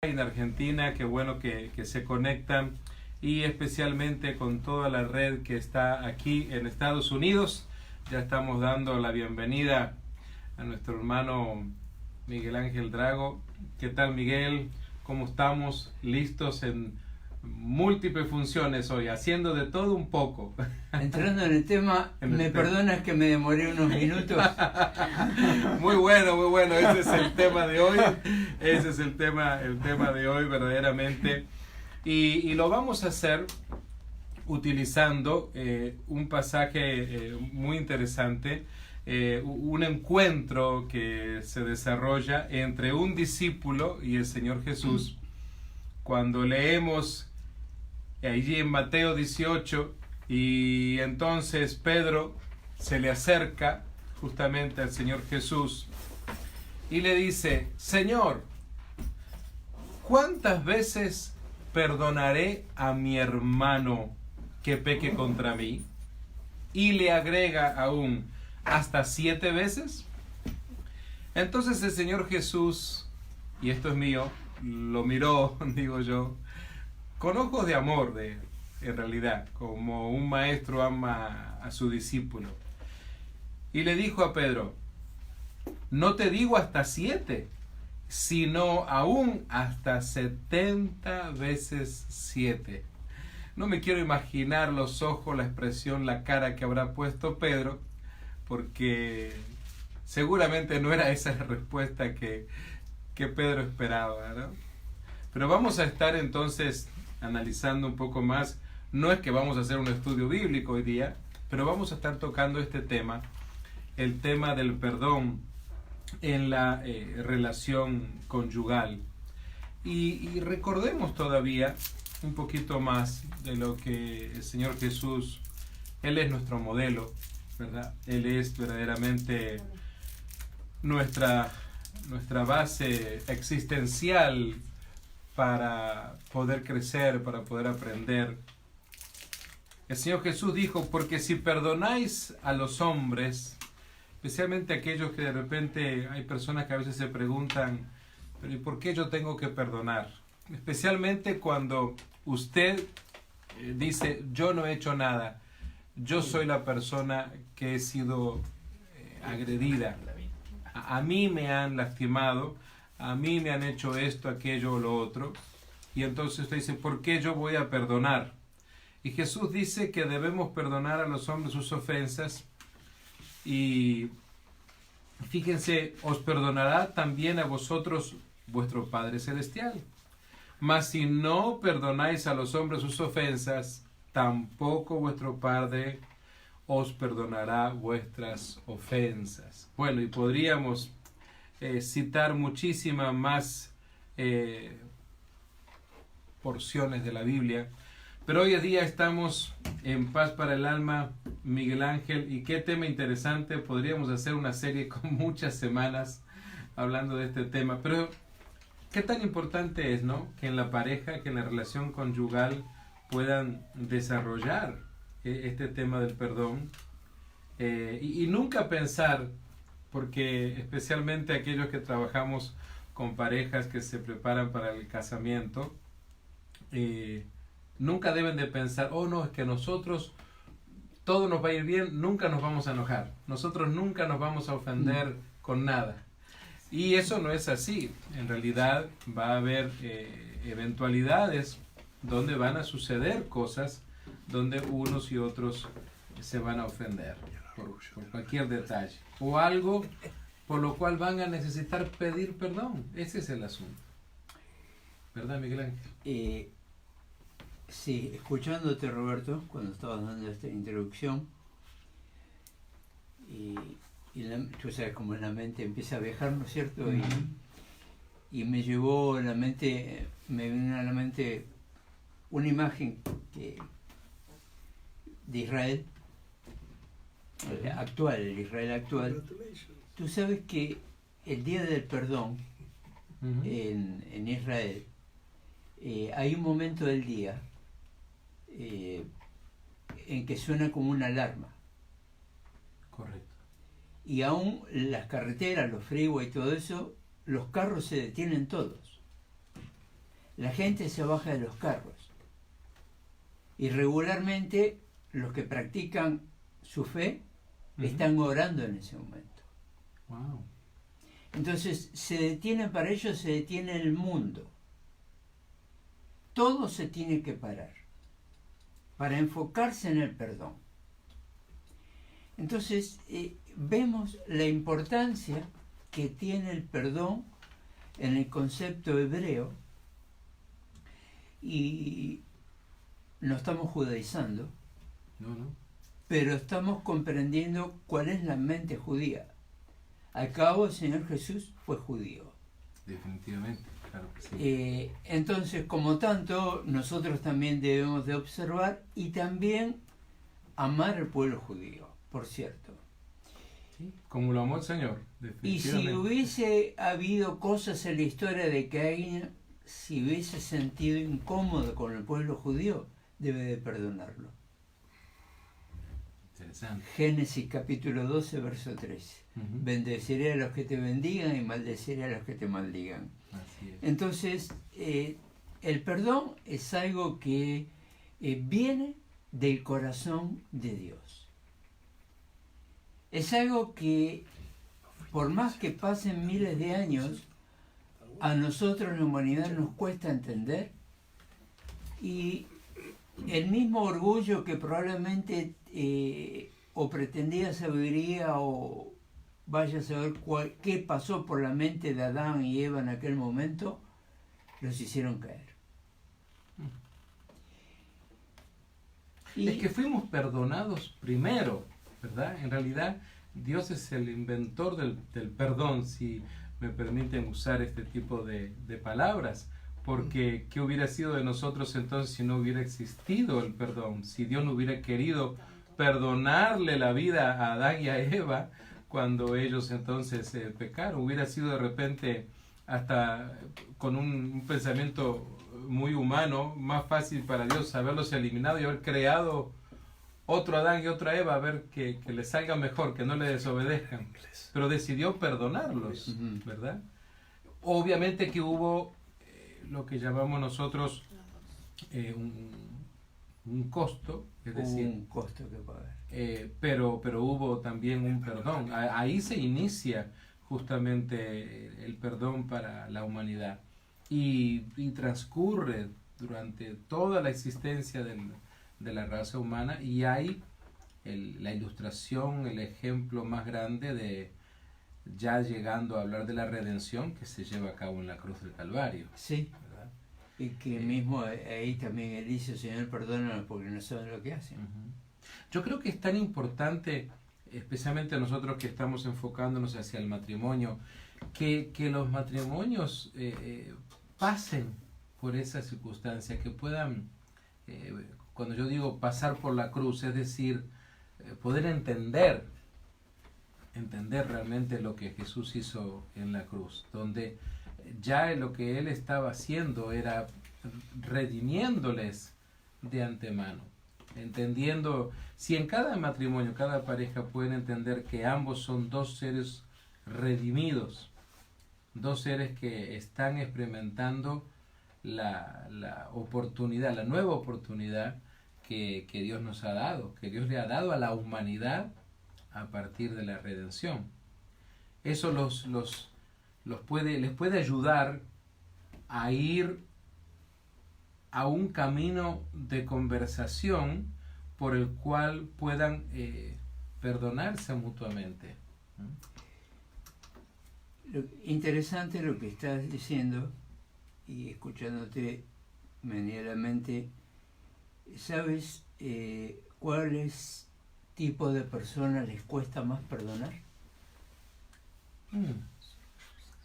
en Argentina, qué bueno que se conectan, y especialmente con toda la red que está aquí en Estados Unidos. Ya estamos dando la bienvenida a nuestro hermano Miguel Ángel Drago. ¿Qué tal, Miguel? ¿Cómo estamos? Listos en múltiples funciones hoy, haciendo de todo un poco. Entrando en el tema, perdonas que me demoré unos minutos. Muy bueno, muy bueno. Ese es el tema de hoy. Ese es el tema de hoy verdaderamente. Y lo vamos a hacer utilizando un pasaje muy interesante, un encuentro que se desarrolla entre un discípulo y el Señor Jesús. Cuando leemos allí en Mateo 18, y entonces Pedro se le acerca justamente al Señor Jesús y le dice: Señor, ¿cuántas veces perdonaré a mi hermano que peque contra mí? Y le agrega aún: ¿hasta 7 veces? Entonces el Señor Jesús, y esto es mío, lo miró, digo yo, con ojos de amor, en realidad, como un maestro ama a su discípulo. Y le dijo a Pedro: no te digo hasta 7, sino aún hasta 70 veces 7. No me quiero imaginar los ojos, la expresión, la cara que habrá puesto Pedro, porque seguramente no era esa la respuesta que Pedro esperaba, ¿no? Pero vamos a estar entonces analizando un poco más. No es que vamos a hacer un estudio bíblico hoy día, pero vamos a estar tocando este tema, el tema del perdón en la relación conyugal. Y recordemos todavía un poquito más de lo que el Señor Jesús, Él es nuestro modelo, ¿verdad? Él es verdaderamente nuestra base existencial para poder crecer, para poder aprender. El Señor Jesús dijo: porque si perdonáis a los hombres, especialmente aquellos que de repente hay personas que a veces se preguntan, pero ¿y por qué yo tengo que perdonar? Especialmente cuando usted dice: yo no he hecho nada, yo soy la persona que he sido agredida, a mí me han lastimado, a mí me han hecho esto, aquello o lo otro, y entonces usted dice: ¿por qué yo voy a perdonar? Y Jesús dice que debemos perdonar a los hombres sus ofensas, y fíjense: os perdonará también a vosotros vuestro Padre Celestial. Mas si no perdonáis a los hombres sus ofensas, tampoco vuestro Padre os perdonará vuestras ofensas. Bueno, y podríamos citar muchísimas más porciones de la Biblia, pero hoy en día estamos en Paz para el Alma, Miguel Ángel, y qué tema interesante. Podríamos hacer una serie con muchas semanas hablando de este tema, pero qué tan importante es, ¿no?, que en la pareja, que en la relación conyugal puedan desarrollar este tema del perdón, y nunca pensar, porque especialmente aquellos que trabajamos con parejas que se preparan para el casamiento, nunca deben de pensar: oh no, es que nosotros todo nos va a ir bien, nunca nos vamos a enojar, nosotros nunca nos vamos a ofender con nada. Y eso no es así. En realidad va a haber eventualidades donde van a suceder cosas donde unos y otros se van a ofender por cualquier detalle o algo por lo cual van a necesitar pedir perdón. Ese es el asunto, ¿verdad, Miguel Ángel? Sí, escuchándote, Roberto, cuando estabas dando esta introducción, y tú sabes cómo la mente empieza a viajar, ¿no es cierto? Y me llevó a la mente, me vino a la mente una imagen de Israel actual, el Israel actual. Tú sabes que el Día del Perdón en Israel, hay un momento del día en que suena como una alarma. Correcto. Y aún las carreteras, los freeways y todo eso, los carros se detienen todos. la gente se baja de los carros. Y regularmente los que practican su fe están orando en ese momento. Wow. Entonces para ellos se detiene el mundo. Todo se tiene que parar para enfocarse en el perdón. Entonces vemos la importancia que tiene el perdón en el concepto hebreo, y no estamos judaizando, No. pero estamos comprendiendo cuál es la mente judía. Al cabo, el Señor Jesús fue judío. Definitivamente, claro que sí. Entonces, como tanto, nosotros también debemos de observar y también amar al pueblo judío, por cierto. Sí, como lo amó el Señor, Y definitivamente. si hubiese habido cosas en la historia de que alguien se hubiese sentido incómodo con el pueblo judío, debe de perdonarlo. Interesante. Génesis capítulo 12, verso 13. Ujú. Bendeciré a los que te bendigan y maldeciré a los que te maldigan. Así es. Entonces, el perdón es algo que viene del corazón de Dios. Es algo que, por más que pasen miles de años, a nosotros la humanidad nos cuesta entender, y el mismo orgullo que probablemente o pretendía sabiduría o vaya a saber qué pasó por la mente de Adán y Eva en aquel momento, los hicieron caer. Y Es que fuimos perdonados primero, ¿verdad? En realidad, Dios es el inventor del perdón, si me permiten usar este tipo de palabras, porque ¿qué hubiera sido de nosotros entonces si no hubiera existido el perdón? Si Dios no hubiera querido perdonarle la vida a Adán y a Eva cuando ellos entonces pecaron, hubiera sido de repente hasta con un pensamiento muy humano, más fácil para Dios haberlos eliminado y haber creado otro Adán y otra Eva, a ver que les salga mejor, que no le desobedezcan. Pero decidió perdonarlos, Ujú. ¿verdad? Obviamente que hubo lo que llamamos nosotros un costo, es decir, un costo que pagar. pero hubo también un perdón. Ahí se inicia justamente el perdón para la humanidad y transcurre durante toda la existencia de la raza humana, y hay la ilustración, el ejemplo más grande de ya llegando a hablar de la redención que se lleva a cabo en la cruz del Calvario, Sí, ¿verdad? y que mismo ahí también él dice, Señor, perdónanos porque no saben lo que hacen. Ujú. Yo creo que es tan importante, especialmente nosotros que estamos enfocándonos hacia el matrimonio, que los matrimonios pasen por esa circunstancia, que puedan, cuando yo digo pasar por la cruz, es decir, poder entender realmente lo que Jesús hizo en la cruz, donde ya lo que Él estaba haciendo era redimiéndoles de antemano, entendiendo, si en cada matrimonio, cada pareja pueden entender que ambos son dos seres redimidos, dos seres que están experimentando la oportunidad, la nueva oportunidad que Dios nos ha dado, que Dios le ha dado a la humanidad a partir de la redención. Eso les puede ayudar a ir a un camino de conversación por el cual puedan perdonarse mutuamente. Interesante lo que estás diciendo, y escuchándote me venía a la mente, ¿sabes cuáles tipo de personas les cuesta más perdonar?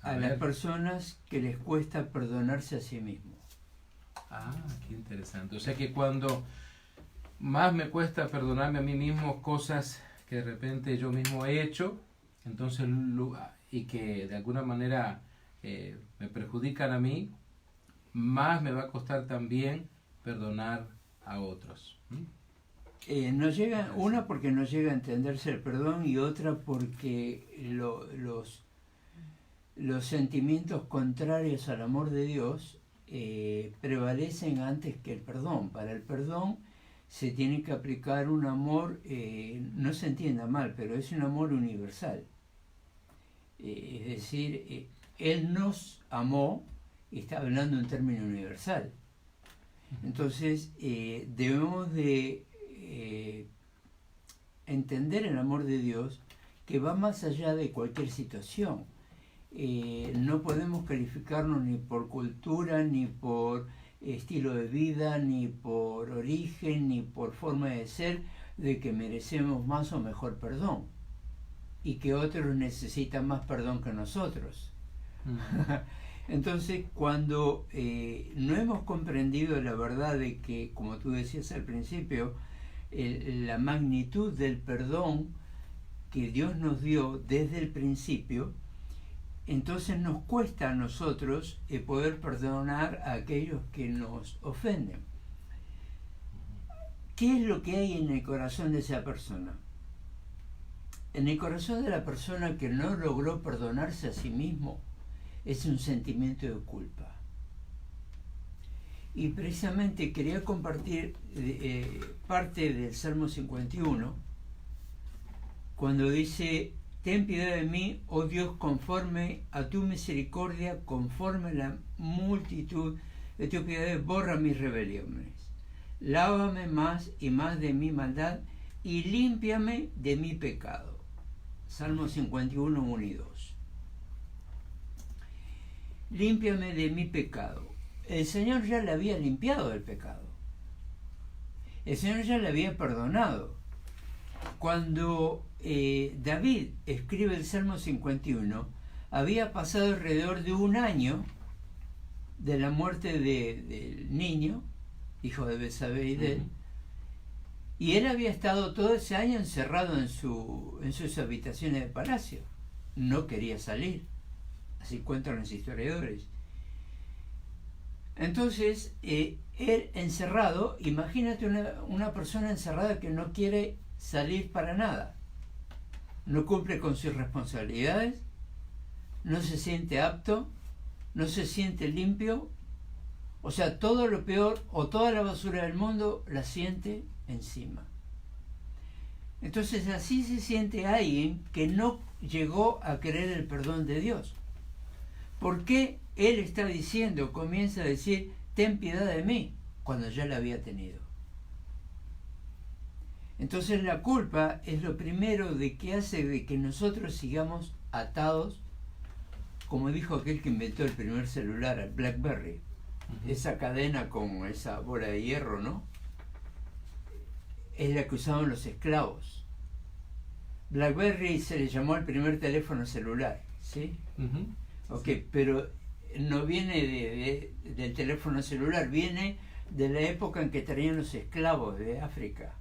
A las ver. personas que les cuesta perdonarse a sí mismos. Ah, qué interesante. O sea que cuando más me cuesta perdonarme a mí mismo cosas que de repente yo mismo he hecho, entonces y que de alguna manera me perjudican a mí, más me va a costar también perdonar a otros. No llega, una porque no llega a entenderse el perdón, y otra porque los sentimientos contrarios al amor de Dios prevalecen antes que el perdón. Para el perdón se tiene que aplicar un amor, no se entienda mal, pero es un amor universal. Es decir, Él nos amó y está hablando en término universal. Entonces, debemos de entender el amor de Dios, que va más allá de cualquier situación. No podemos calificarnos ni por cultura, ni por estilo de vida, ni por origen, ni por forma de ser, de que merecemos más o mejor perdón, y que otros necesitan más perdón que nosotros. Entonces, cuando no hemos comprendido la verdad de que, como tú decías al principio, la magnitud del perdón que Dios nos dio desde el principio, entonces nos cuesta a nosotros poder perdonar a aquellos que nos ofenden. ¿Qué es lo que hay en el corazón de esa persona? En el corazón de la persona que no logró perdonarse a sí mismo es un sentimiento de culpa. Y precisamente quería compartir parte del Salmo 51, cuando dice: ten piedad de mí, oh Dios, conforme a tu misericordia, conforme a la multitud de tus piedades, borra mis rebeliones. Lávame más y más de mi maldad y límpiame de mi pecado. Salmo 51, 1 y 2. Límpiame de mi pecado. El Señor ya le había limpiado del pecado. El Señor ya le había perdonado. Cuando David escribe el Salmo 51, había pasado alrededor de un año de la muerte del niño, hijo de Betsabé y de él, y él había estado todo ese año encerrado en sus habitaciones de palacio. No quería salir, así cuentan los historiadores. Entonces, él encerrado, imagínate una persona encerrada que no quiere salir para nada, no cumple con sus responsabilidades, no se siente apto, no se siente limpio, o sea, todo lo peor o toda la basura del mundo la siente encima. Entonces así se siente alguien que no llegó a querer el perdón de Dios. ¿Por qué él está diciendo, comienza a decir, ten piedad de mí, cuando ya la había tenido? Entonces la culpa es lo primero de que hace de que nosotros sigamos atados, como dijo aquel que inventó el primer celular, el BlackBerry, esa cadena con esa bola de hierro, ¿no? Es la que usaban los esclavos. BlackBerry se le llamó el primer teléfono celular, ¿sí? Ok, pero no viene del teléfono celular, viene de la época en que traían los esclavos de África.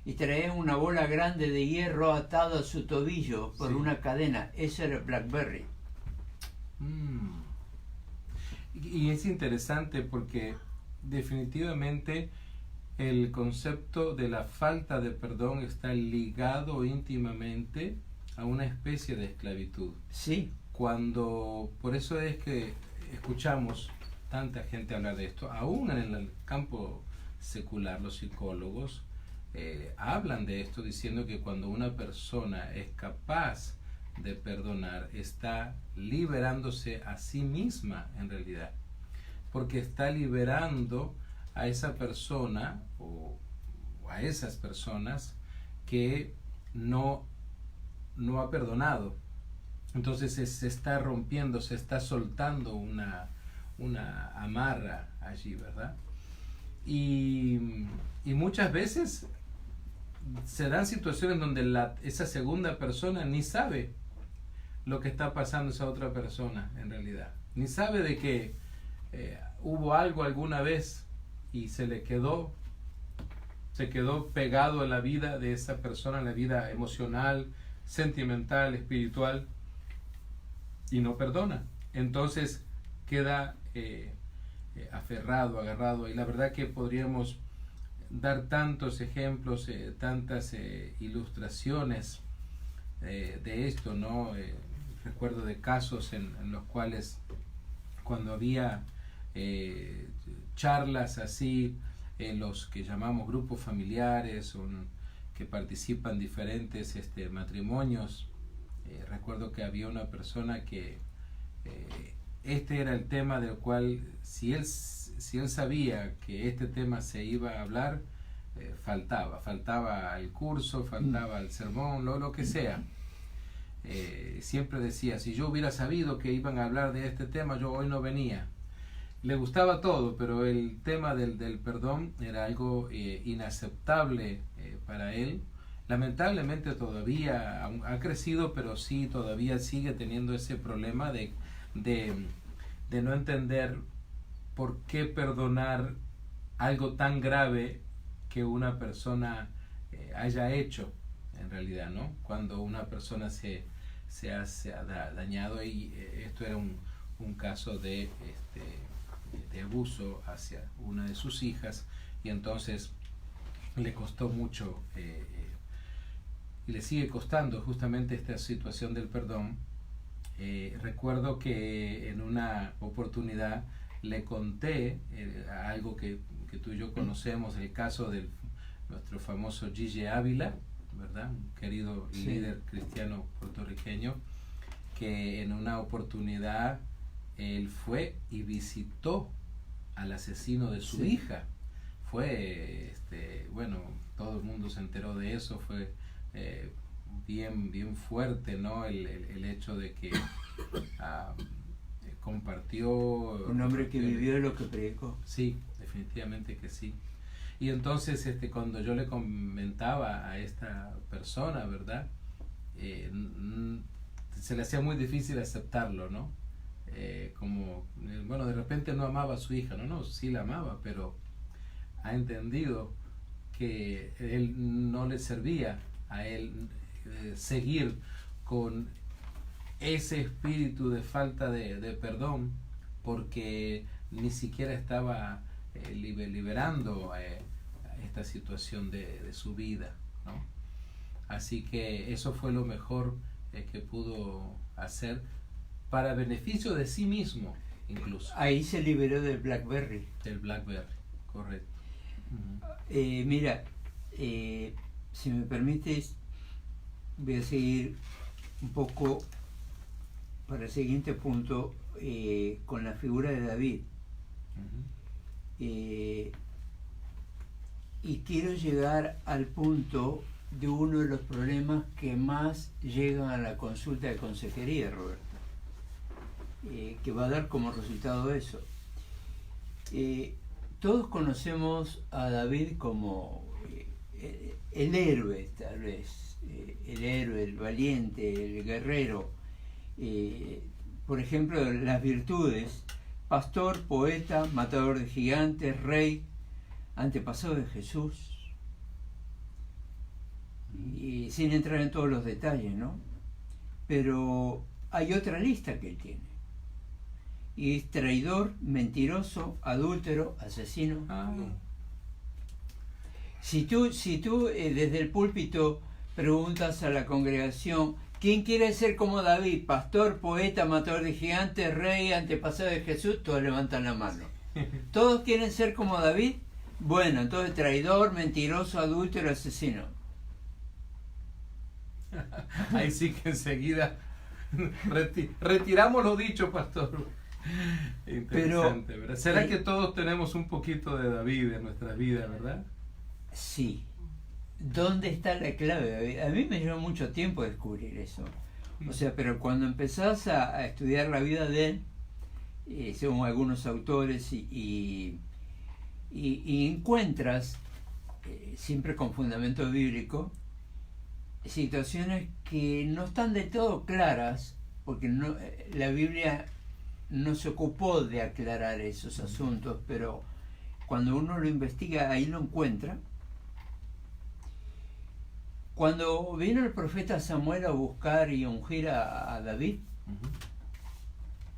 Y traían una bola grande de hierro atada a su tobillo por una cadena. Eso era BlackBerry. Y es interesante porque definitivamente el concepto de la falta de perdón está ligado íntimamente a una especie de esclavitud. Sí. Por eso es que escuchamos tanta gente hablar de esto, aún en el campo secular, los psicólogos hablan de esto diciendo que cuando una persona es capaz de perdonar, está liberándose a sí misma en realidad, porque está liberando a esa persona o a esas personas que no ha perdonado. Entonces se está rompiendo, se está soltando una amarra allí, ¿verdad? Y muchas veces se dan situaciones donde esa segunda persona ni sabe lo que está pasando esa otra persona en realidad. Ni sabe de que hubo algo alguna vez y se quedó pegado a la vida de esa persona, a la vida emocional, sentimental, espiritual, y no perdona. Entonces queda aferrado, agarrado. Y la verdad que podríamos dar tantos ejemplos, tantas ilustraciones de esto, ¿no? Recuerdo de casos en los cuales cuando había charlas así en los que llamamos grupos familiares o que participan diferentes matrimonios. Recuerdo que había una persona que este era el tema del cual si él sabía que este tema se iba a hablar, faltaba al curso, faltaba al sermón, lo que sea. Siempre decía, si yo hubiera sabido que iban a hablar de este tema, yo hoy no venía. Le gustaba todo, pero el tema del perdón era algo inaceptable para él. Lamentablemente todavía ha crecido, pero sí todavía sigue teniendo ese problema de no entender por qué perdonar algo tan grave que una persona haya hecho, en realidad, ¿no? Cuando una persona se ha dañado, y esto era un caso de abuso hacia una de sus hijas, y entonces le costó mucho y le sigue costando justamente esta situación del perdón. Recuerdo que en una oportunidad le conté algo que tú y yo conocemos, el caso de nuestro famoso Gigi Ávila, ¿verdad? Un querido líder cristiano puertorriqueño, que en una oportunidad él fue y visitó al asesino de su hija. Fue, bueno, todo el mundo se enteró de eso, fue bien fuerte, ¿no? El hecho de que compartió... Un hombre que vivió lo que predicó. Sí, definitivamente que sí. Y entonces cuando yo le comentaba a esta persona, ¿verdad? Se le hacía muy difícil aceptarlo, ¿no? Bueno, de repente no amaba a su hija, no, sí la amaba, pero ha entendido que él no le servía a él seguir con ese espíritu de falta de perdón, porque ni siquiera estaba liberando esta situación de su vida, ¿no? Así que eso fue lo mejor que pudo hacer para beneficio de sí mismo, incluso. Ahí se liberó del Blackberry. Del Blackberry, correcto. Mira, si me permites, voy a seguir un poco para el siguiente punto con la figura de David. Y quiero llegar al punto de uno de los problemas que más llegan a la consulta de consejería, Roberto, que va a dar como resultado eso. Todos conocemos a David como el héroe, tal vez, el héroe, el valiente, el guerrero. Por ejemplo, las virtudes: pastor, poeta, matador de gigantes, rey, antepasado de Jesús. Y sin entrar en todos los detalles, ¿no? Pero hay otra lista que él tiene. Y es traidor, mentiroso, adúltero, asesino. Si tú desde el púlpito preguntas a la congregación, ¿quién quiere ser como David? Pastor, poeta, matador de gigantes, rey, antepasado de Jesús, todos levantan la mano. ¿Todos quieren ser como David? Bueno, entonces traidor, mentiroso, adúltero, asesino. Ahí sí que enseguida retiramos lo dicho, pastor. Interesante, ¿verdad? ¿Será que todos tenemos un poquito de David en nuestra vida, verdad? Sí. ¿Dónde está la clave? A mí me llevó mucho tiempo descubrir eso. O sea, pero cuando empezás a estudiar la vida de él, según algunos autores, y encuentras, siempre con fundamento bíblico, situaciones que no están de todo claras, porque la Biblia no se ocupó de aclarar esos asuntos, pero cuando uno lo investiga, ahí lo encuentra. Cuando vino el profeta Samuel a buscar y ungir a David,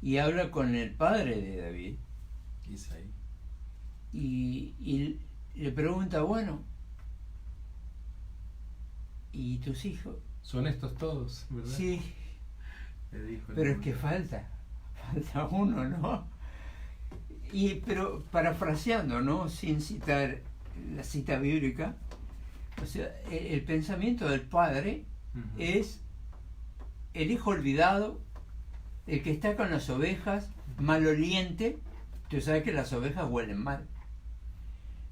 y habla con el padre de David, Isaí, y le pregunta, bueno, ¿y tus hijos? Son estos todos, ¿verdad? Sí, le dijo, pero es que falta uno, ¿no? pero parafraseando, ¿no? Sin citar la cita bíblica, o sea, el pensamiento del padre es el hijo olvidado, el que está con las ovejas, maloliente. Tú sabes que las ovejas huelen mal.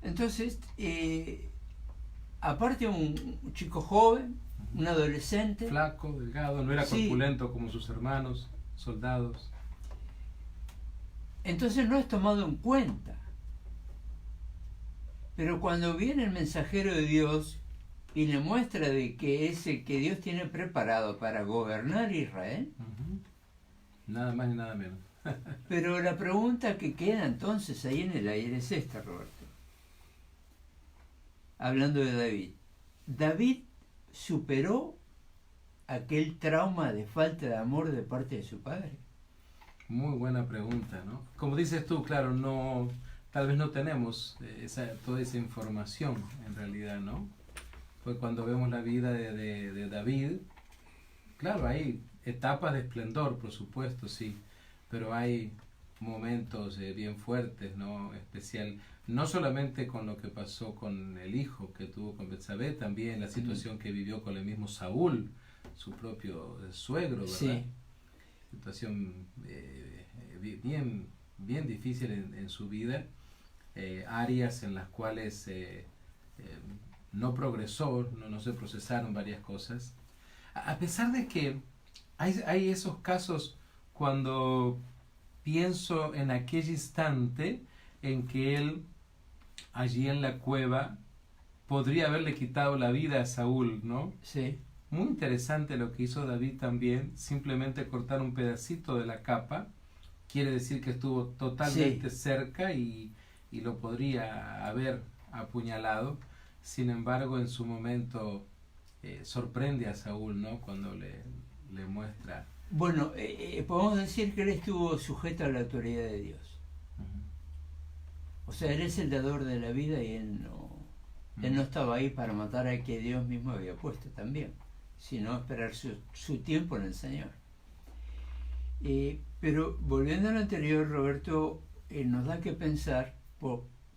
Entonces, aparte un chico joven, un adolescente. Flaco, delgado, no era corpulento como sus hermanos, soldados. Entonces no es tomado en cuenta. Pero cuando viene el mensajero de Dios y le muestra de que es el que Dios tiene preparado para gobernar Israel. Nada más ni nada menos. Pero la pregunta que queda entonces ahí en el aire es esta, Roberto. Hablando de David. ¿David superó aquel trauma de falta de amor de parte de su padre? Muy buena pregunta, ¿no? Como dices tú, claro, no, tal vez no tenemos toda esa información en realidad, ¿no? Pues cuando vemos la vida de David, claro, hay etapas de esplendor, por supuesto, sí, pero hay momentos bien fuertes, ¿no? Especial, no solamente con lo que pasó con el hijo que tuvo con Betsabé, también la situación que vivió con el mismo Saúl, su propio suegro, ¿verdad? Sí. Situación bien difícil en su vida, áreas en las cuales no progresó, no se procesaron varias cosas, a pesar de que hay esos casos cuando pienso en aquel instante en que él, allí en la cueva, podría haberle quitado la vida a Saúl, ¿no? Sí. Muy interesante lo que hizo David también, simplemente cortar un pedacito de la capa, quiere decir que estuvo totalmente cerca y lo podría haber apuñalado. Sin embargo, en su momento sorprende a Saúl, ¿no? Cuando le muestra. Bueno, podemos decir que él estuvo sujeto a la autoridad de Dios. O sea, él es el dador de la vida y él no estaba ahí para matar al que Dios mismo había puesto también, sino esperar su tiempo en el Señor. Pero volviendo a lo anterior, Roberto, nos da que pensar,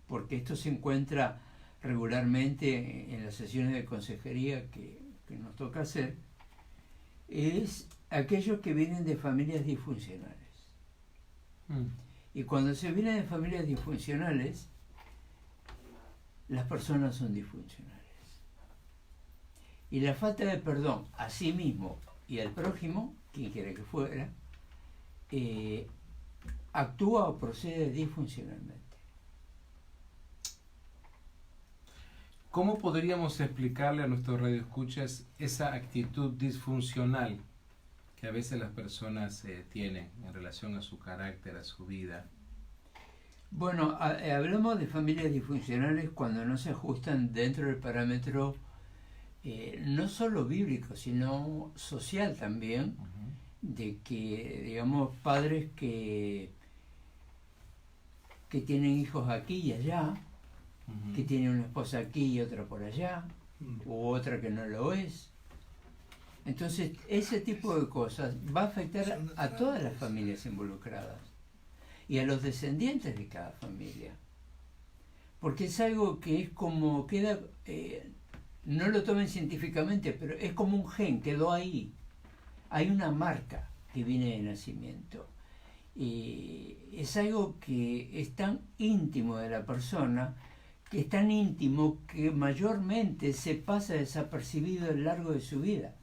porque esto se encuentra regularmente en las sesiones de consejería que nos toca hacer, es aquellos que vienen de familias disfuncionales. Y cuando se viene de familias disfuncionales, las personas son disfuncionales. Y la falta de perdón a sí mismo y al prójimo, quien quiera que fuera, actúa o procede disfuncionalmente. ¿Cómo podríamos explicarle a nuestros radioescuchas esa actitud disfuncional que a veces las personas tienen en relación a su carácter, a su vida? Bueno, hablamos de familias disfuncionales cuando no se ajustan dentro del parámetro no solo bíblico, sino social también, de que, digamos, padres que tienen hijos aquí y allá, que tienen una esposa aquí y otra por allá, u otra que no lo es. Entonces, ese tipo de cosas va a afectar a todas las familias involucradas y a los descendientes de cada familia. Porque es algo que es como, queda, no lo tomen científicamente, pero es como un gen, quedó ahí. Hay una marca que viene de nacimiento. Y es algo que es tan íntimo de la persona, que es tan íntimo que mayormente se pasa desapercibido a lo largo de su vida.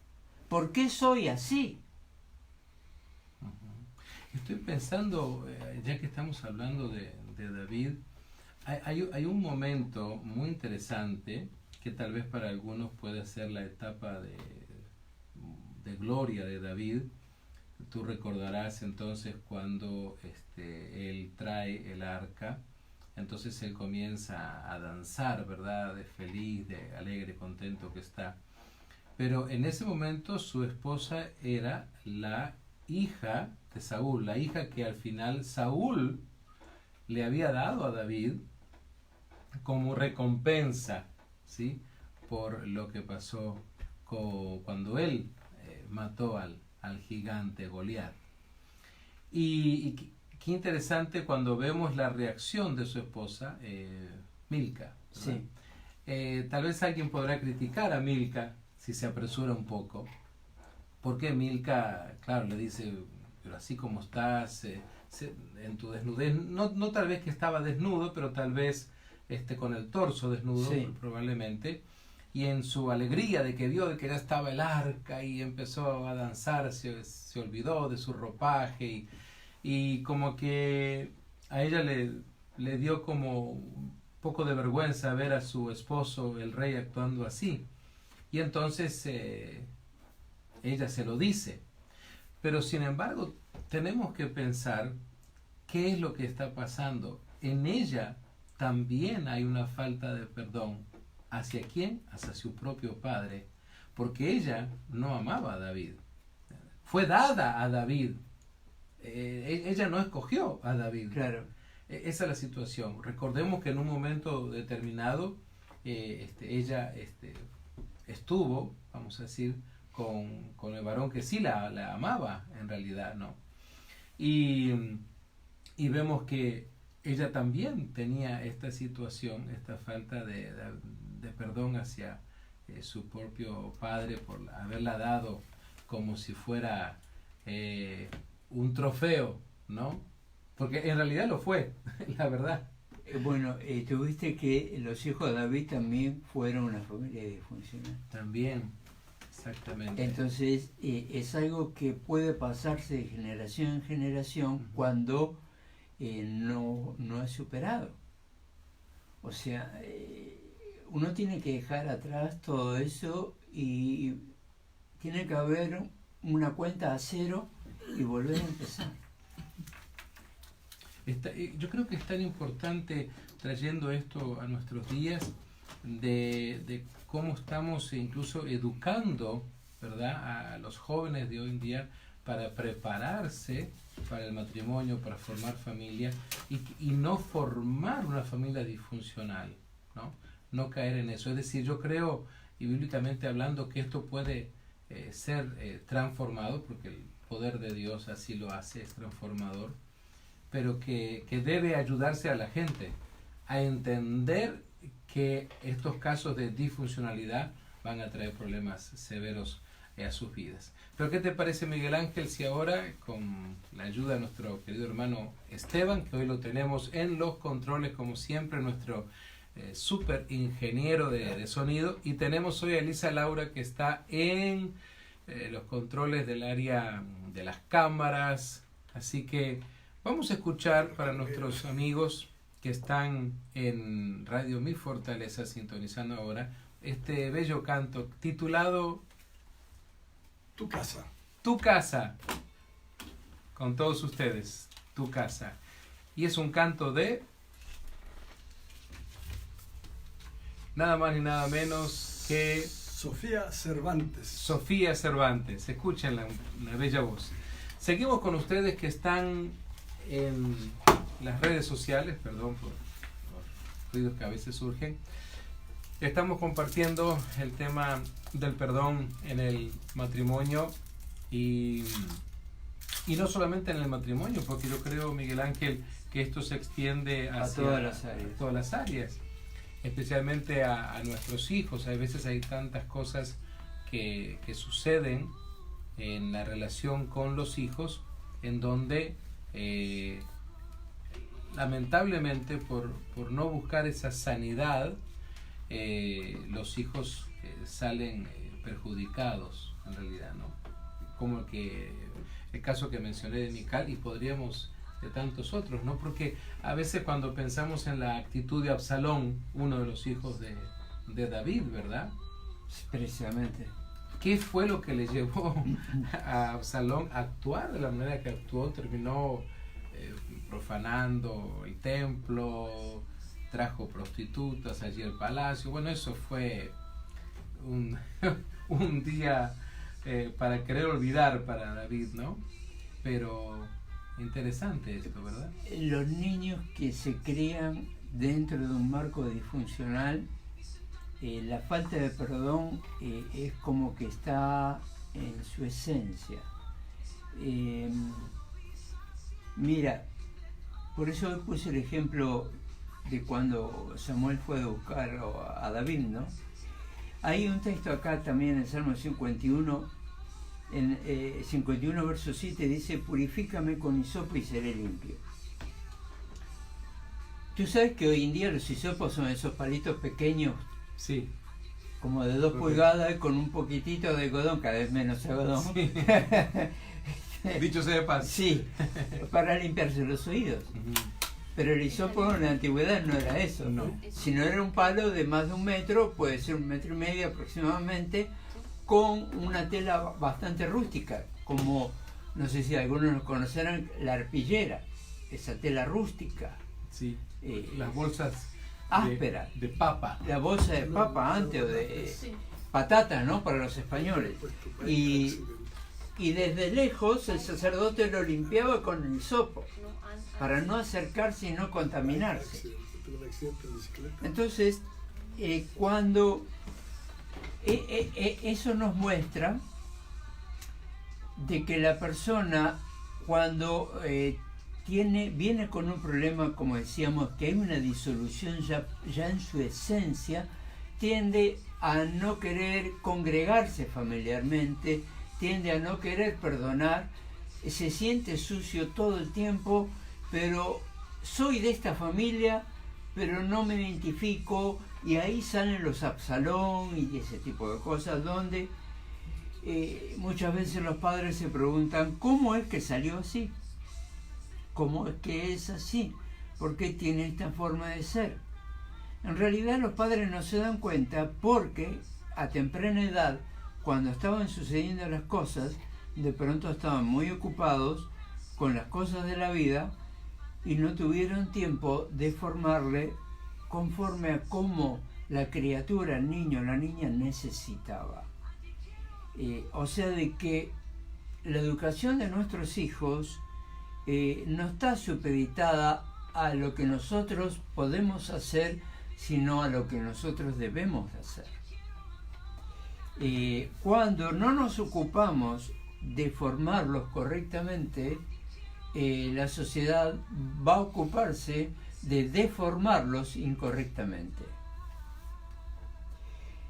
¿Por qué soy así? Estoy pensando, ya que estamos hablando de David, hay un momento muy interesante que tal vez para algunos puede ser la etapa de gloria de David. Tú recordarás entonces cuando él trae el arca, entonces él comienza a danzar, ¿verdad? De feliz, de alegre, contento que está. Pero en ese momento su esposa era la hija de Saúl, la hija que al final Saúl le había dado a David como recompensa, ¿sí? Por lo que pasó cuando él mató al gigante Goliat. Y qué interesante cuando vemos la reacción de su esposa, Milca, ¿verdad? Sí. Tal vez alguien podrá criticar a Milca si se apresura un poco, porque Milca, claro, le dice, pero así como estás, en tu desnudez, no tal vez que estaba desnudo, pero tal vez con el torso desnudo, Sí. probablemente, y en su alegría de que vio de que ya estaba el arca y empezó a danzar, se olvidó de su ropaje y como que a ella le dio como un poco de vergüenza ver a su esposo, el rey, actuando así. Y entonces ella se lo dice. Pero sin embargo, tenemos que pensar qué es lo que está pasando. En ella también hay una falta de perdón. ¿Hacia quién? Hacia su propio padre. Porque ella no amaba a David. Fue dada a David. Ella no escogió a David. Claro. Esa es la situación. Recordemos que en un momento determinado ella estuvo, vamos a decir, con el varón que sí la amaba en realidad, ¿no? Y vemos que ella también tenía esta situación, esta falta de perdón hacia su propio padre por haberla dado como si fuera un trofeo, ¿no? Porque en realidad lo fue, la verdad. Bueno, tuviste que los hijos de David también fueron una familia disfuncional. También, exactamente. Entonces, es algo que puede pasarse de generación en generación cuando no es superado. O sea, uno tiene que dejar atrás todo eso y tiene que haber una cuenta a cero y volver a empezar. Yo creo que es tan importante, trayendo esto a nuestros días, de cómo estamos incluso educando, ¿verdad?, a los jóvenes de hoy en día para prepararse para el matrimonio, para formar familia y no formar una familia disfuncional, no caer en eso. Es decir, yo creo, y bíblicamente hablando, que esto puede ser transformado, porque el poder de Dios así lo hace, es transformador, pero que debe ayudarse a la gente a entender que estos casos de disfuncionalidad van a traer problemas severos a sus vidas. Pero ¿qué te parece, Miguel Ángel, si ahora, con la ayuda de nuestro querido hermano Esteban, que hoy lo tenemos en los controles, como siempre, nuestro súper ingeniero de sonido, y tenemos hoy a Elisa Laura, que está en los controles del área de las cámaras, así que vamos a escuchar para nuestros amigos que están en Radio Mi Fortaleza sintonizando ahora este bello canto titulado Tu casa. Tu casa. Con todos ustedes, Tu casa. Y es un canto de nada más ni nada menos que Sofía Cervantes. Sofía Cervantes. Escúchenla, una bella voz. Seguimos con ustedes que están en las redes sociales, perdón por los ruidos que a veces surgen. Estamos compartiendo el tema del perdón en el matrimonio y no solamente en el matrimonio, porque yo creo, Miguel Ángel, que esto se extiende hacia todas las áreas, especialmente a nuestros hijos. A veces hay tantas cosas que suceden en la relación con los hijos en donde lamentablemente por no buscar esa sanidad los hijos salen perjudicados en realidad, ¿no? Como el caso que mencioné de Mical, y podríamos de tantos otros, ¿no? Porque a veces cuando pensamos en la actitud de Absalón, uno de los hijos de David, ¿verdad? Precisamente. ¿Qué fue lo que le llevó a Absalón a actuar de la manera que actuó? Terminó profanando el templo, trajo prostitutas allí al palacio. Bueno, eso fue un día para querer olvidar para David, ¿no? Pero interesante esto, ¿verdad? Los niños que se crían dentro de un marco disfuncional, la falta de perdón es como que está en su esencia. Mira, Por eso hoy puse el ejemplo de cuando Samuel fue a buscar a David, ¿no? Hay un texto acá también en Salmo 51, en 51 verso 7, dice: purifícame con hisopo y seré limpio. Tú sabes que hoy en día los hisopos son esos palitos pequeños, Sí. como de 2 pulgadas, con un poquitito de algodón, cada vez menos algodón. Sí. Dicho sea de paso. Sí, para limpiarse los oídos. Pero el hisopo en la antigüedad no era eso, No. sino era un palo de más de 1 metro, puede ser 1,5 metros aproximadamente, con una tela bastante rústica, como, no sé si algunos lo conocerán, la arpillera, esa tela rústica, Sí. Las bolsas áspera, de papa. la bolsa de papa antes, o de patata, ¿no?, para los españoles. Y desde lejos el sacerdote lo limpiaba con el hisopo, para no acercarse y no contaminarse. Entonces, cuando eso nos muestra de que la persona, cuando viene con un problema, como decíamos, que hay una disolución ya en su esencia, tiende a no querer congregarse familiarmente, tiende a no querer perdonar, se siente sucio todo el tiempo, pero soy de esta familia, pero no me identifico, y ahí salen los Absalón y ese tipo de cosas, donde muchas veces los padres se preguntan: ¿cómo es que salió así? ¿Cómo es que es así? ¿Por qué tiene esta forma de ser? En realidad los padres no se dan cuenta porque a temprana edad, cuando estaban sucediendo las cosas, de pronto estaban muy ocupados con las cosas de la vida y no tuvieron tiempo de formarle conforme a cómo la criatura, el niño, la niña necesitaba. O sea, de que la educación de nuestros hijos no está supeditada a lo que nosotros podemos hacer, sino a lo que nosotros debemos hacer. Cuando no nos ocupamos de formarlos correctamente, la sociedad va a ocuparse de deformarlos incorrectamente.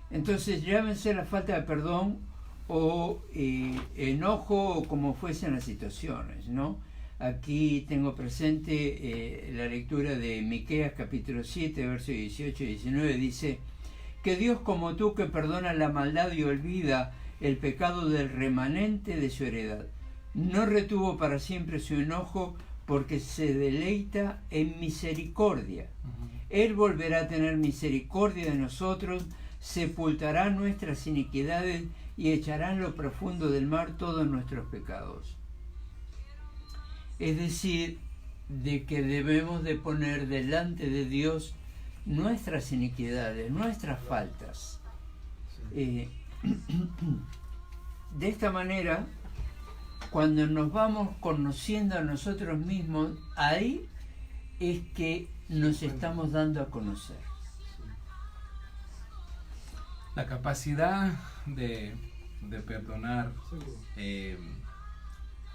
Entonces, llámense la falta de perdón o enojo, o como fuesen las situaciones, ¿no? Aquí tengo presente la lectura de Miqueas capítulo 7, versos 18 y 19, dice: que Dios como tú, que perdona la maldad y olvida el pecado del remanente de su heredad, no retuvo para siempre su enojo, porque se deleita en misericordia. Él volverá a tener misericordia de nosotros, sepultará nuestras iniquidades y echará en lo profundo del mar todos nuestros pecados. Es decir, de que debemos de poner delante de Dios nuestras iniquidades, nuestras faltas. De esta manera, cuando nos vamos conociendo a nosotros mismos, ahí es que nos estamos dando a conocer. La capacidad de perdonar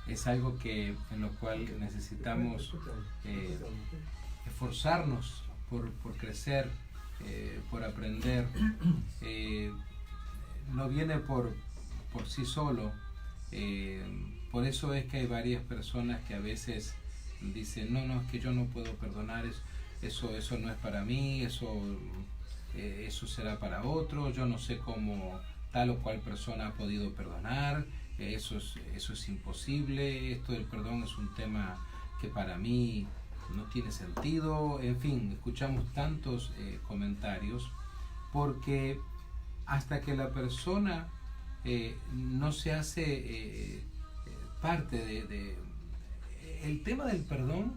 es algo en lo cual necesitamos esforzarnos por crecer, por aprender. No viene por sí solo. Por eso es que hay varias personas que a veces dicen: no, es que yo no puedo perdonar, eso no es para mí, eso será para otro, yo no sé cómo tal o cual persona ha podido perdonar, eso es imposible, esto del perdón es un tema que para mí no tiene sentido. En fin, escuchamos tantos comentarios, porque hasta que la persona no se hace parte de... El tema del perdón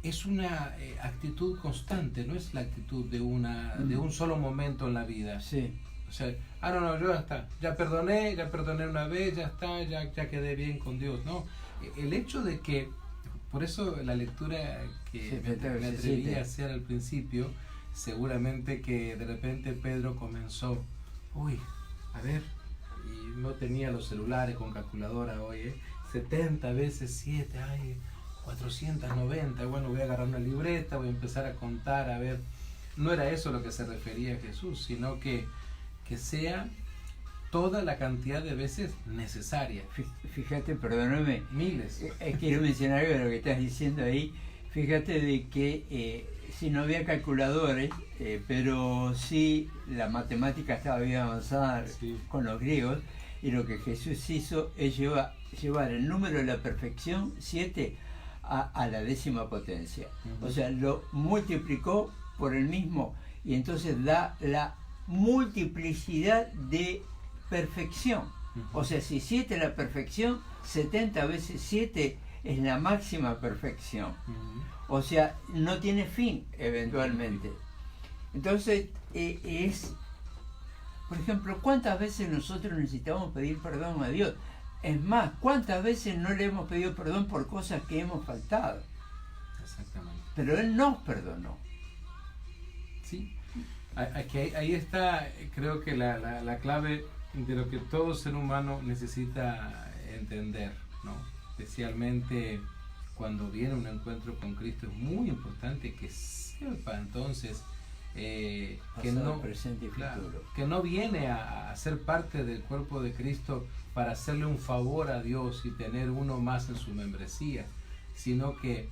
es una actitud constante, no es la actitud de un solo momento en la vida. Sí. O sea, no, yo ya está, ya perdoné una vez, ya está, ya quedé bien con Dios. No, el hecho de que, por eso la lectura que me atreví a hacer al principio, seguramente que de repente Pedro comenzó: a ver, y no tenía los celulares con calculadora hoy, 70 veces 7, 490, bueno, voy a agarrar una libreta, voy a empezar a contar, a ver. No era eso lo que se refería a Jesús, sino que sea toda la cantidad de veces necesaria. Fíjate, perdóname, Miles. quiero mencionar algo de lo que estás diciendo ahí. Fíjate de que si no había calculadores, pero sí la matemática estaba bien avanzada Sí. con los griegos, y lo que Jesús hizo es llevar el número de la perfección, 7, a la 10ª potencia. Uh-huh. O sea, lo multiplicó por el mismo, y entonces da la multiplicidad de perfección. Uh-huh. O sea, si 7 es la perfección, 70 veces 7 es la máxima perfección. Uh-huh. O sea, no tiene fin eventualmente. Entonces, por ejemplo, ¿cuántas veces nosotros necesitamos pedir perdón a Dios? Es más, ¿cuántas veces no le hemos pedido perdón por cosas que hemos faltado? Exactamente. Pero Él nos perdonó. Sí. Ahí está, creo que la clave de lo que todo ser humano necesita entender, ¿no? Especialmente cuando viene un encuentro con Cristo, es muy importante que sepa entonces que Pasado, presente y claro, futuro. que no viene a ser parte del cuerpo de Cristo para hacerle un favor a Dios y tener uno más en su membresía, sino que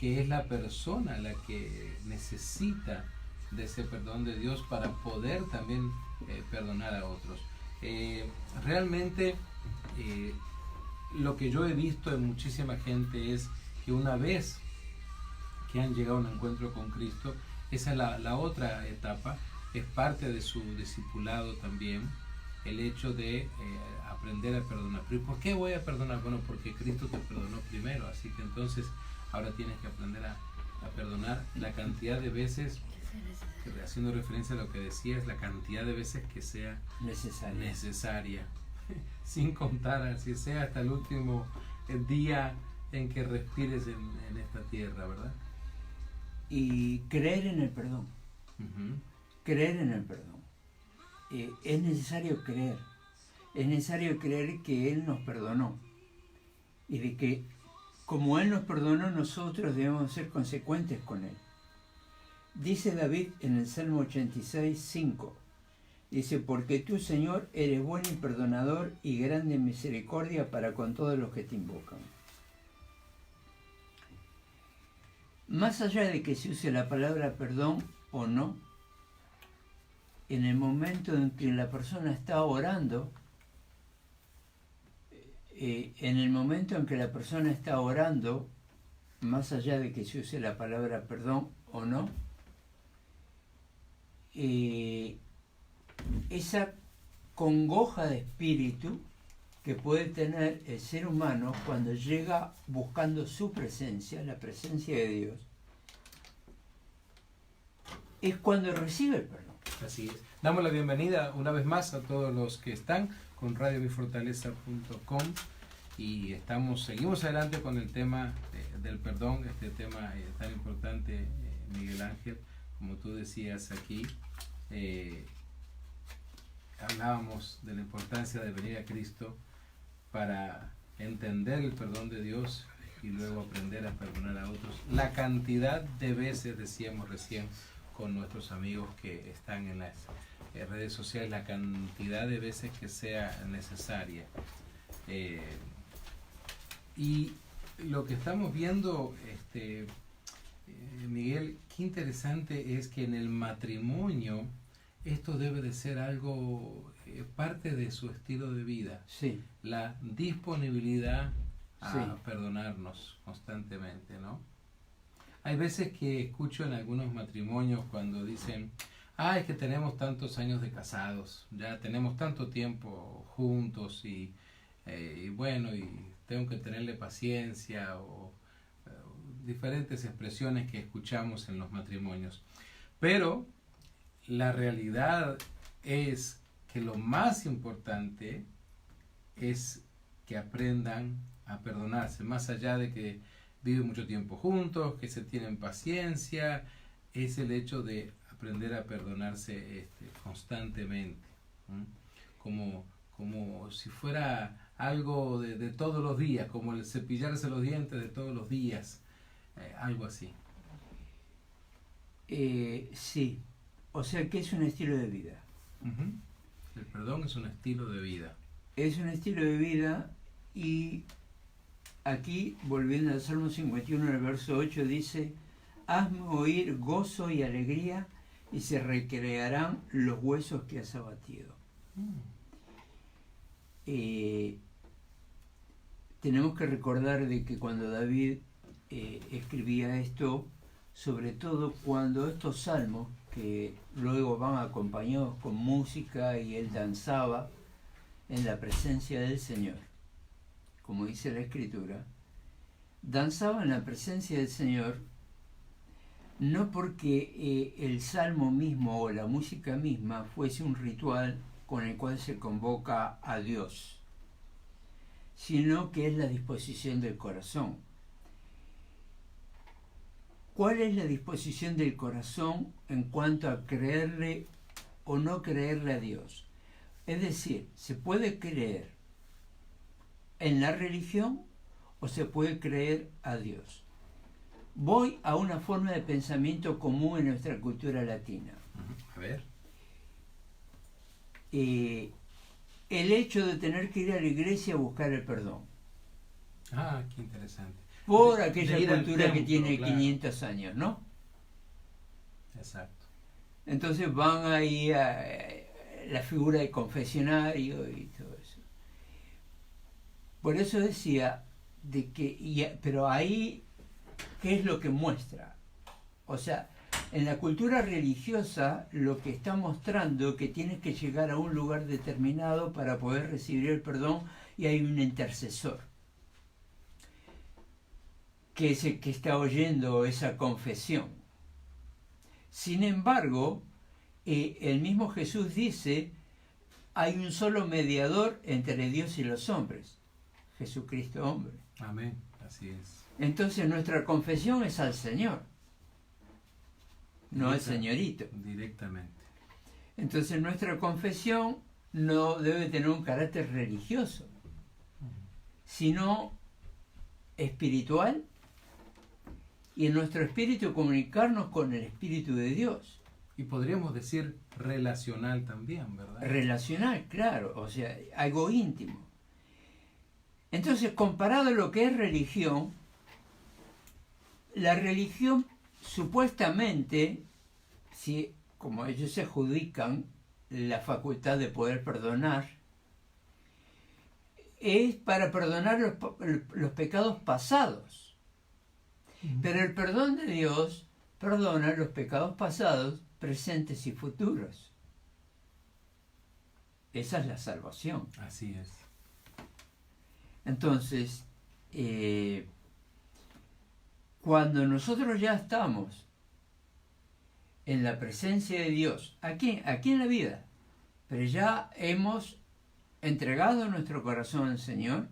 es la persona la que necesita de ese perdón de Dios para poder también perdonar a otros. Realmente lo que yo he visto en muchísima gente es que una vez que han llegado a un encuentro con Cristo, esa es la otra etapa, es parte de su discipulado también, el hecho de aprender a perdonar. ¿Pero por qué voy a perdonar? Bueno, porque Cristo te perdonó primero, así que entonces ahora tienes que aprender a perdonar la cantidad de veces, haciendo referencia a lo que decías, la cantidad de veces que sea necesaria, sin contar, así sea hasta el último día en que respires en esta tierra, ¿verdad? Y creer en el perdón. Uh-huh. Creer en el perdón. Es necesario creer. Es necesario creer que Él nos perdonó. Y de que como Él nos perdonó, nosotros debemos ser consecuentes con Él. Dice David en el Salmo 86, 5. Dice, porque tú, Señor, eres bueno y perdonador y grande en misericordia para con todos los que te invocan. Más allá de que se use la palabra perdón o no, en el momento en que la persona está orando, más allá de que se use la palabra perdón o no, esa congoja de espíritu que puede tener el ser humano cuando llega buscando su presencia, la presencia de Dios, es cuando recibe el perdón. Así es. Damos la bienvenida una vez más a todos los que están con radiomifortaleza.com y seguimos adelante con el tema del perdón, este tema tan importante, Miguel Ángel, como tú decías aquí. Hablábamos de la importancia de venir a Cristo para entender el perdón de Dios y luego aprender a perdonar a otros. La cantidad de veces, decíamos recién con nuestros amigos que están en las redes sociales, la cantidad de veces que sea necesaria. Y lo que estamos viendo, Miguel, qué interesante es que en el matrimonio esto debe de ser algo, parte de su estilo de vida. Sí. La disponibilidad a Sí. perdonarnos constantemente, ¿no? Hay veces que escucho en algunos matrimonios cuando dicen, es que tenemos tantos años de casados, ya tenemos tanto tiempo juntos y bueno, y tengo que tenerle paciencia o diferentes expresiones que escuchamos en los matrimonios. Pero la realidad es que lo más importante es que aprendan a perdonarse, más allá de que viven mucho tiempo juntos, que se tienen paciencia, es el hecho de aprender a perdonarse constantemente, ¿m? Como si fuera algo de todos los días, como el cepillarse los dientes de todos los días, algo así. Sí, o sea que es un estilo de vida. Ujú. El perdón es un estilo de vida. Es un estilo de vida y aquí, volviendo al Salmo 51, en el verso 8, dice: hazme oír gozo y alegría y se recrearán los huesos que has abatido. Tenemos que recordar de que cuando David escribía esto, sobre todo cuando estos salmos, que luego van acompañados con música y él danzaba en la presencia del Señor, como dice la Escritura, danzaba en la presencia del Señor no porque el salmo mismo o la música misma fuese un ritual con el cual se convoca a Dios, sino que es la disposición del corazón. ¿Cuál es la disposición del corazón en cuanto a creerle o no creerle a Dios? Es decir, se puede creer en la religión o se puede creer a Dios. Voy a una forma de pensamiento común en nuestra cultura latina. A ver. El hecho de tener que ir a la iglesia a buscar el perdón. Ah, qué interesante. Por De aquella ir al cultura que templo, tiene claro. 500 años, ¿no? Exacto. Entonces van ahí a la figura de confesionario y todo eso. Por eso decía, pero ahí, ¿qué es lo que muestra? O sea, en la cultura religiosa lo que está mostrando es que tienes que llegar a un lugar determinado para poder recibir el perdón y hay un intercesor que es el que está oyendo esa confesión. Sin embargo, el mismo Jesús dice, hay un solo mediador entre Dios y los hombres, Jesucristo hombre. Amén. Así es. Entonces nuestra confesión es al Señor, no al señorito. Directamente. Entonces nuestra confesión no debe tener un carácter religioso, sino espiritual, y en nuestro espíritu comunicarnos con el Espíritu de Dios. Y podríamos decir relacional también, ¿verdad? Relacional, claro, o sea, algo íntimo. Entonces, comparado a lo que es religión, la religión supuestamente, si, como ellos se adjudican la facultad de poder perdonar, es para perdonar los pecados pasados. Pero el perdón de Dios perdona los pecados pasados, presentes y futuros. Esa es la salvación. Así es. Entonces, cuando nosotros ya estamos en la presencia de Dios, aquí en la vida, pero ya hemos entregado nuestro corazón al Señor,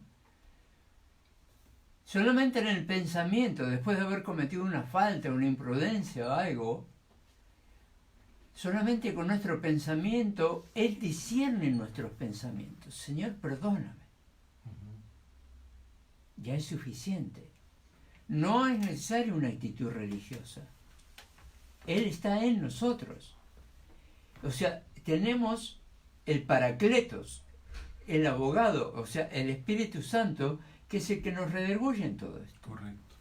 solamente en el pensamiento, después de haber cometido una falta, una imprudencia o algo, solamente con nuestro pensamiento, Él discierne nuestros pensamientos. Señor, perdóname. Ya es suficiente. No es necesaria una actitud religiosa. Él está en nosotros. O sea, tenemos el Paracletos, el abogado, o sea, el Espíritu Santo, que es el que nos redarguye en todo esto. Correcto.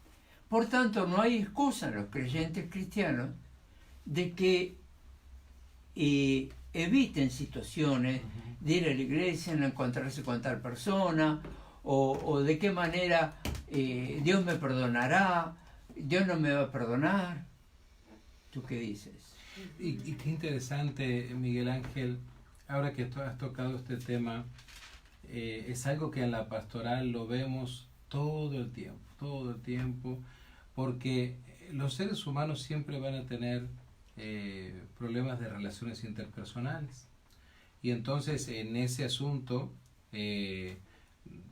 Por tanto, no hay excusa en los creyentes cristianos de que eviten situaciones de ir a la iglesia, no encontrarse con tal persona, o de qué manera Dios me perdonará, Dios no me va a perdonar. ¿Tú qué dices? Y qué interesante, Miguel Ángel, ahora que tú has tocado este tema, es algo que en la pastoral lo vemos todo el tiempo, porque los seres humanos siempre van a tener problemas de relaciones interpersonales. Y entonces en ese asunto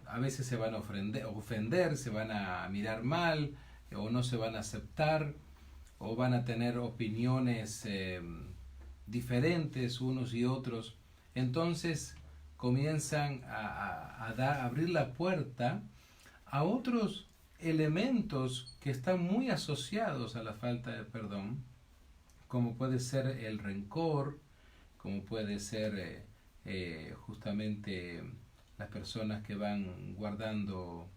a veces se van a ofender, se van a mirar mal, o no se van a aceptar, o van a tener opiniones diferentes unos y otros. Entonces, comienzan a abrir la puerta a otros elementos que están muy asociados a la falta de perdón, como puede ser el rencor, como puede ser justamente las personas que van guardando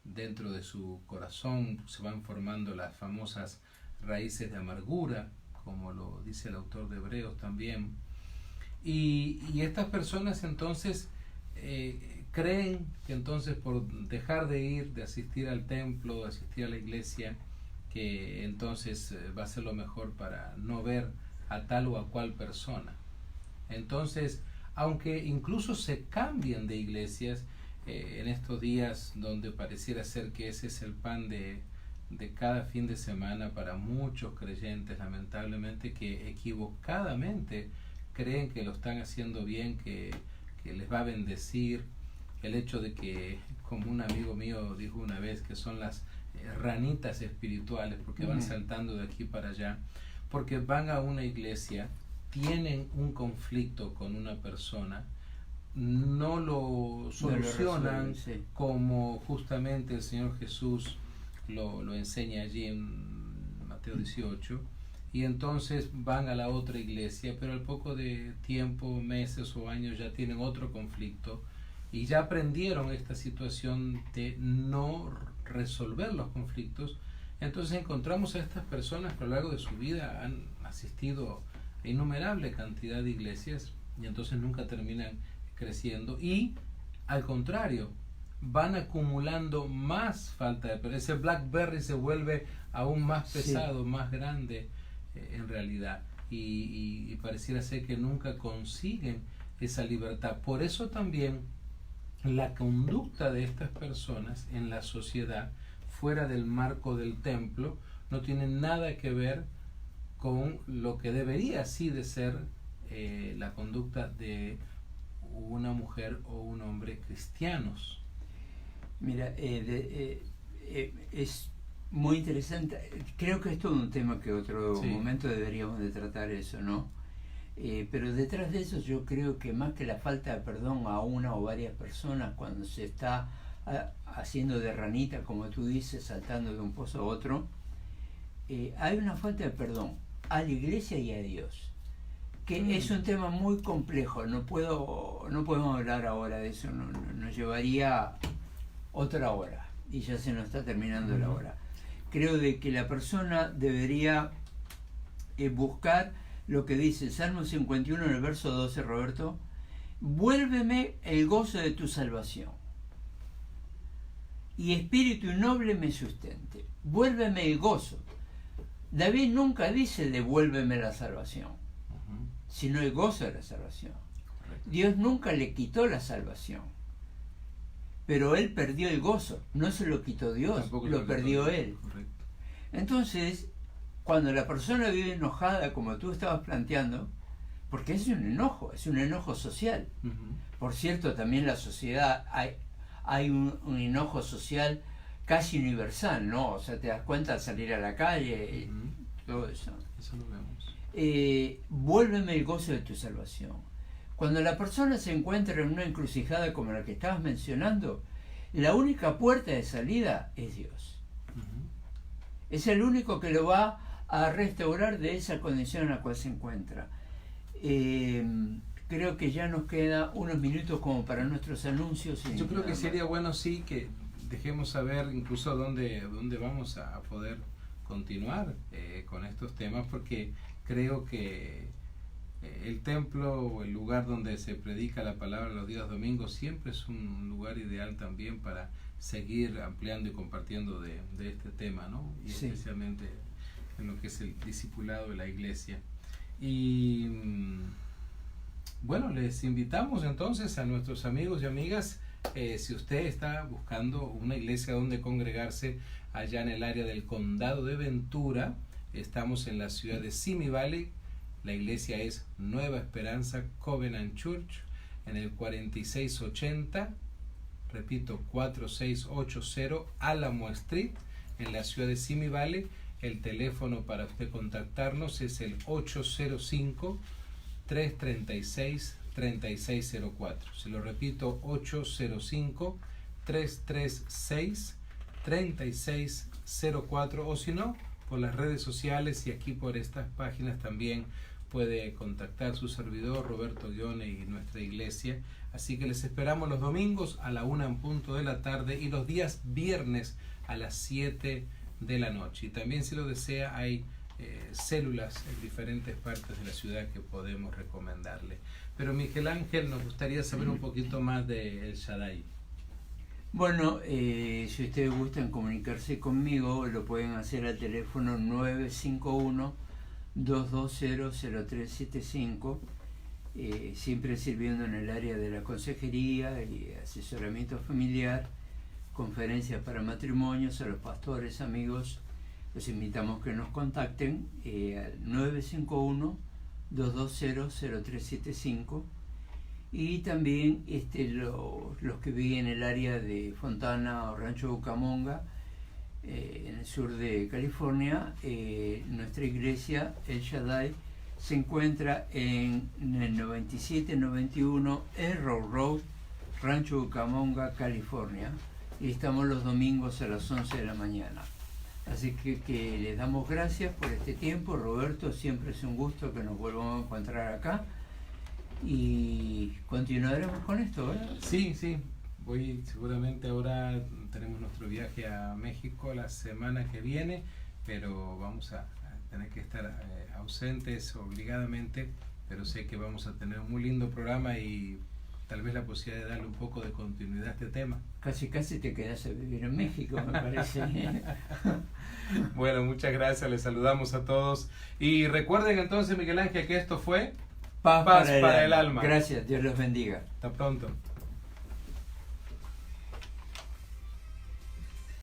dentro de su corazón, se van formando las famosas raíces de amargura, como lo dice el autor de Hebreos también. Y estas personas entonces creen que entonces por dejar de ir, de asistir al templo, de asistir a la iglesia, que entonces va a ser lo mejor para no ver a tal o a cual persona. Entonces, aunque incluso se cambien de iglesias, en estos días donde pareciera ser que ese es el pan de cada fin de semana para muchos creyentes, lamentablemente, que equivocadamente creen que lo están haciendo bien, que les va a bendecir. El hecho de que, como un amigo mío dijo una vez, que son las ranitas espirituales, porque van saltando de aquí para allá, porque van a una iglesia, tienen un conflicto con una persona, no lo solucionan como justamente el Señor Jesús lo enseña allí en Mateo 18, y entonces van a la otra iglesia, pero al poco de tiempo, meses o años, ya tienen otro conflicto y ya aprendieron esta situación de no resolver los conflictos. Entonces encontramos a estas personas que a lo largo de su vida han asistido a innumerable cantidad de iglesias y entonces nunca terminan creciendo, y al contrario, van acumulando más falta de perdón. Ese Blackberry se vuelve aún más pesado, más grande en realidad, y pareciera ser que nunca consiguen esa libertad. Por eso también la conducta de estas personas en la sociedad, fuera del marco del templo, no tiene nada que ver con lo que debería así de ser la conducta de una mujer o un hombre cristianos. Mira, es muy interesante. Creo que es todo un tema que otro momento deberíamos de tratar eso, ¿no? Pero detrás de eso yo creo que más que la falta de perdón a una o varias personas, cuando se está haciendo de ranita, como tú dices, saltando de un pozo a otro, hay una falta de perdón a la iglesia y a Dios, que es un tema muy complejo. No podemos hablar ahora de eso, nos llevaría otra hora y ya se nos está terminando la hora. Creo de que la persona debería buscar lo que dice Salmo 51 en el verso 12, Roberto: vuélveme el gozo de tu salvación y espíritu noble me sustente. Vuélveme el gozo. David nunca dice devuélveme la salvación, sino el gozo de la salvación. Dios nunca le quitó la salvación, pero él perdió el gozo. No se lo quitó Dios, lo perdió él. Correcto. Entonces, cuando la persona vive enojada, como tú estabas planteando, porque es un enojo social. Por cierto, también la sociedad, hay un enojo social casi universal, ¿no? O sea, te das cuenta al salir a la calle, todo eso. Eso lo vemos. Vuélveme el gozo de tu salvación. Cuando la persona se encuentra en una encrucijada como la que estabas mencionando, la única puerta de salida es Dios. Es el único que lo va a restaurar de esa condición en la cual se encuentra. Creo que ya nos queda unos minutos como para nuestros anuncios. Yo creo que sería bueno, sí, que dejemos saber incluso dónde vamos a poder continuar con estos temas, porque creo que el templo o el lugar donde se predica la palabra los días domingos siempre es un lugar ideal también para seguir ampliando y compartiendo de este tema, ¿no? Y especialmente en lo que es el discipulado de la iglesia. Y bueno, les invitamos entonces a nuestros amigos y amigas, si usted está buscando una iglesia donde congregarse allá en el área del condado de Ventura, estamos en la ciudad de Simi Valley. La iglesia es Nueva Esperanza Covenant Church en el 4680, repito, 4680 Alamo Street en la ciudad de Simi Valley. El teléfono para usted contactarnos es el 805-336-3600. 3604. Se lo repito, 805-336-3604, o si no, por las redes sociales y aquí por estas páginas también puede contactar su servidor Roberto Guione y nuestra iglesia. Así que les esperamos los domingos a la 1 en punto de la tarde y los días viernes a las 7 de la noche. Y también, si lo desea, hay células en diferentes partes de la ciudad que podemos recomendarle. Pero Miguel Ángel, nos gustaría saber un poquito más de El Shaddai. Bueno, si ustedes gustan comunicarse conmigo, lo pueden hacer al teléfono 951-220-0375, siempre sirviendo en el área de la consejería y asesoramiento familiar, conferencias para matrimonios. A los pastores, amigos, los invitamos que nos contacten al 951-220-0375. Y también los que viven en el área de Fontana o Rancho Cucamonga, en el sur de California, nuestra iglesia, El Shaddai, se encuentra en el 9791 Arrow Road, Rancho Cucamonga, California, y estamos los domingos a las 11 de la mañana. Así que les damos gracias por este tiempo. Roberto, siempre es un gusto que nos volvamos a encontrar acá. Y continuaremos con esto, ¿verdad? Sí, seguramente ahora tenemos nuestro viaje a México la semana que viene, pero vamos a tener que estar ausentes obligadamente, pero sé que vamos a tener un muy lindo programa y tal vez la posibilidad de darle un poco de continuidad a este tema. Casi te quedas a vivir en México, me parece. Bueno, muchas gracias, les saludamos a todos. Y recuerden entonces, Miguel Ángel, que esto fue Paz para el alma. Gracias, Dios los bendiga. Hasta pronto.